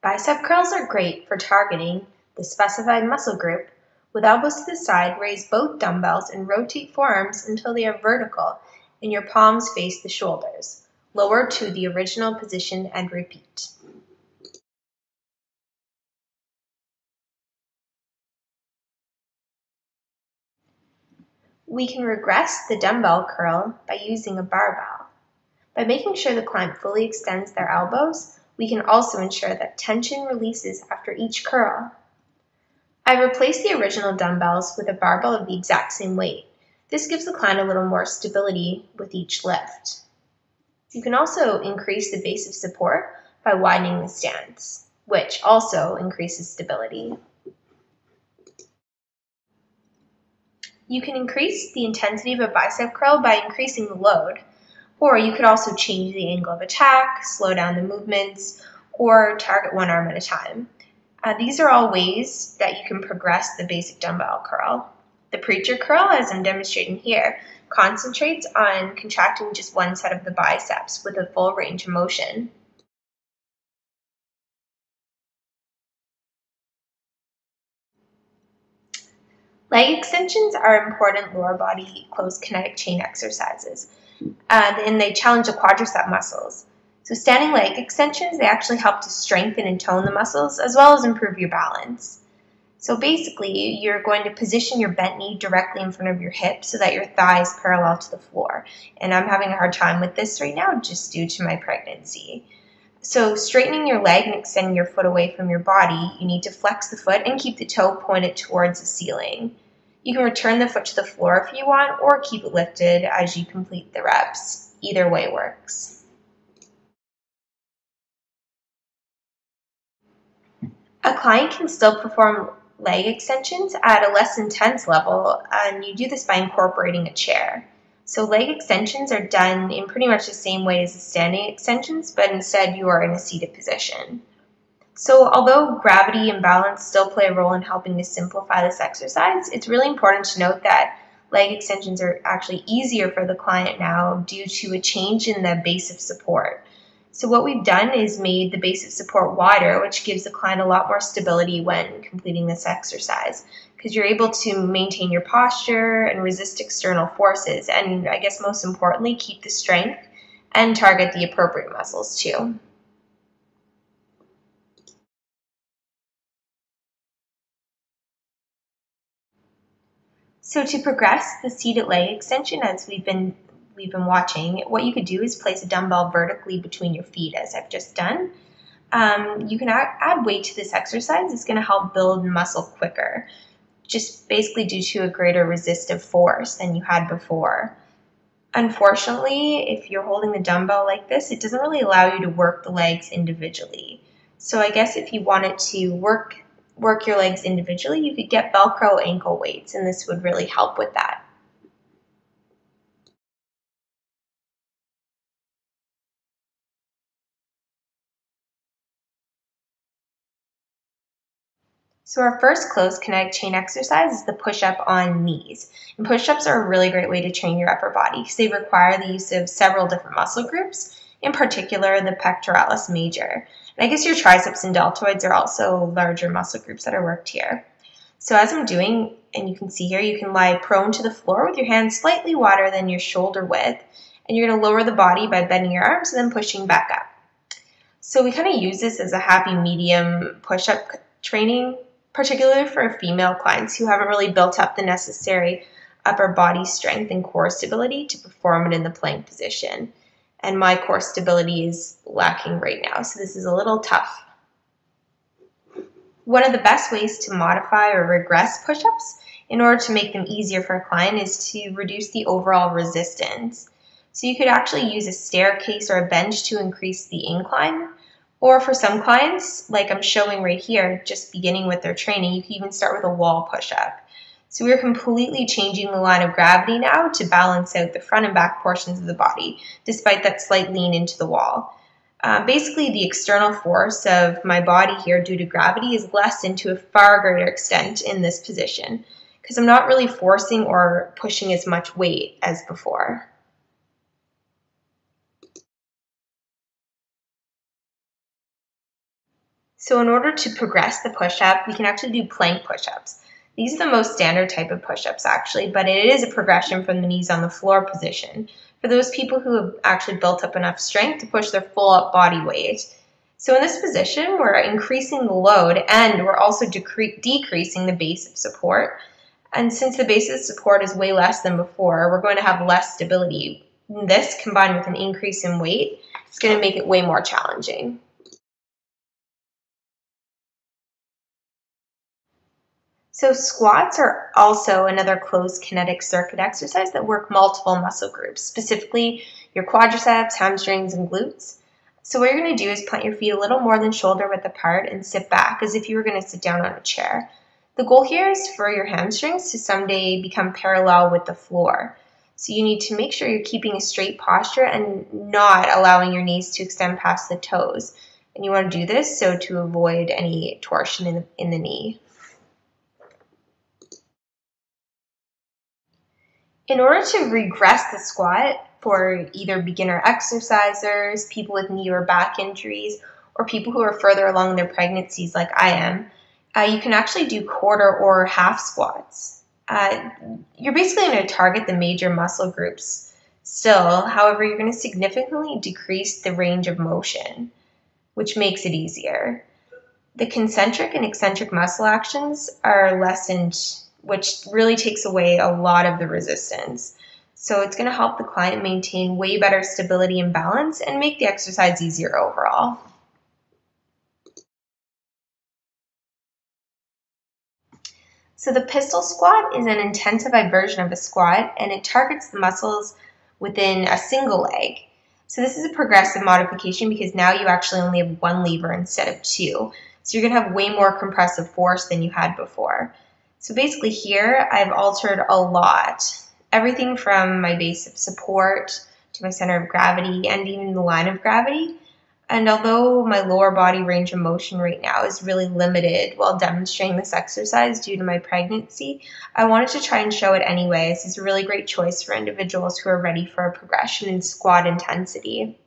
Bicep curls are great for targeting the specified muscle group. With elbows to the side, raise both dumbbells and rotate forearms until they are vertical and your palms face the shoulders. Lower to the original position and repeat. We can regress the dumbbell curl by using a barbell. By making sure the client fully extends their elbows, we can also ensure that tension releases after each curl. I replaced the original dumbbells with a barbell of the exact same weight. This gives the client a little more stability with each lift. You can also increase the base of support by widening the stance, which also increases stability. You can increase the intensity of a bicep curl by increasing the load, or you could also change the angle of attack, slow down the movements, or target one arm at a time. These are all ways that you can progress the basic dumbbell curl. The preacher curl, as I'm demonstrating here, concentrates on contracting just one set of the biceps with a full range of motion. Leg extensions are important lower body closed kinetic chain exercises, and they challenge the quadricep muscles. So standing leg extensions, they actually help to strengthen and tone the muscles as well as improve your balance. So basically, you're going to position your bent knee directly in front of your hip so that your thigh is parallel to the floor. And I'm having a hard time with this right now just due to my pregnancy. So straightening your leg and extending your foot away from your body, you need to flex the foot and keep the toe pointed towards the ceiling. You can return the foot to the floor if you want, or keep it lifted as you complete the reps. Either way works. A client can still perform leg extensions at a less intense level, and you do this by incorporating a chair. So leg extensions are done in pretty much the same way as the standing extensions, but instead you are in a seated position. So although gravity and balance still play a role in helping to simplify this exercise, it's really important to note that leg extensions are actually easier for the client now due to a change in the base of support. So what we've done is made the base of support wider, which gives the client a lot more stability when completing this exercise, because you're able to maintain your posture and resist external forces, and I guess most importantly, keep the strength and target the appropriate muscles too. So to progress the seated leg extension, as we've been watching, what you could do is place a dumbbell vertically between your feet, as I've just done. You can add weight to this exercise. It's going to help build muscle quicker, just basically due to a greater resistive force than you had before. Unfortunately, if you're holding the dumbbell like this, it doesn't really allow you to work the legs individually. So I guess if you wanted to work your legs individually, you could get Velcro ankle weights, and this would really help with that. So our first closed kinetic chain exercise is the push-up on knees. And push-ups are a really great way to train your upper body because they require the use of several different muscle groups, in particular the pectoralis major. And I guess your triceps and deltoids are also larger muscle groups that are worked here. So as I'm doing, and you can see here, you can lie prone to the floor with your hands slightly wider than your shoulder width, and you're going to lower the body by bending your arms and then pushing back up. So we kind of use this as a happy medium push-up training, particularly for female clients who haven't really built up the necessary upper body strength and core stability to perform it in the plank position. And my core stability is lacking right now, so this is a little tough. One of the best ways to modify or regress push-ups in order to make them easier for a client is to reduce the overall resistance. So you could actually use a staircase or a bench to increase the incline. Or for some clients, like I'm showing right here, just beginning with their training, you can even start with a wall push-up. So we're completely changing the line of gravity now to balance out the front and back portions of the body, despite that slight lean into the wall. Basically, the external force of my body here due to gravity is lessened to a far greater extent in this position, because I'm not really forcing or pushing as much weight as before. So in order to progress the push-up, we can actually do plank push-ups. These are the most standard type of push-ups actually, but it is a progression from the knees on the floor position for those people who have actually built up enough strength to push their full up body weight. So in this position, we're increasing the load and we're also decreasing the base of support. And since the base of support is way less than before, we're going to have less stability. This, combined with an increase in weight, is going to make it way more challenging. So squats are also another closed kinetic circuit exercise that work multiple muscle groups, specifically your quadriceps, hamstrings, and glutes. So what you're going to do is plant your feet a little more than shoulder width apart and sit back as if you were going to sit down on a chair. The goal here is for your hamstrings to someday become parallel with the floor. So you need to make sure you're keeping a straight posture and not allowing your knees to extend past the toes. And you want to do this so to avoid any torsion in the knee. In order to regress the squat for either beginner exercisers, people with knee or back injuries, or people who are further along in their pregnancies like I am, you can actually do quarter or half squats. You're basically going to target the major muscle groups still. However, you're going to significantly decrease the range of motion, which makes it easier. The concentric and eccentric muscle actions are lessened, which really takes away a lot of the resistance. So it's going to help the client maintain way better stability and balance and make the exercise easier overall. So the pistol squat is an intensified version of a squat, and it targets the muscles within a single leg. So this is a progressive modification because now you actually only have one lever instead of two. So you're going to have way more compressive force than you had before. So basically here, I've altered a lot. Everything from my base of support to my center of gravity and even the line of gravity. And although my lower body range of motion right now is really limited while demonstrating this exercise due to my pregnancy, I wanted to try and show it anyway. This is a really great choice for individuals who are ready for a progression in squat intensity.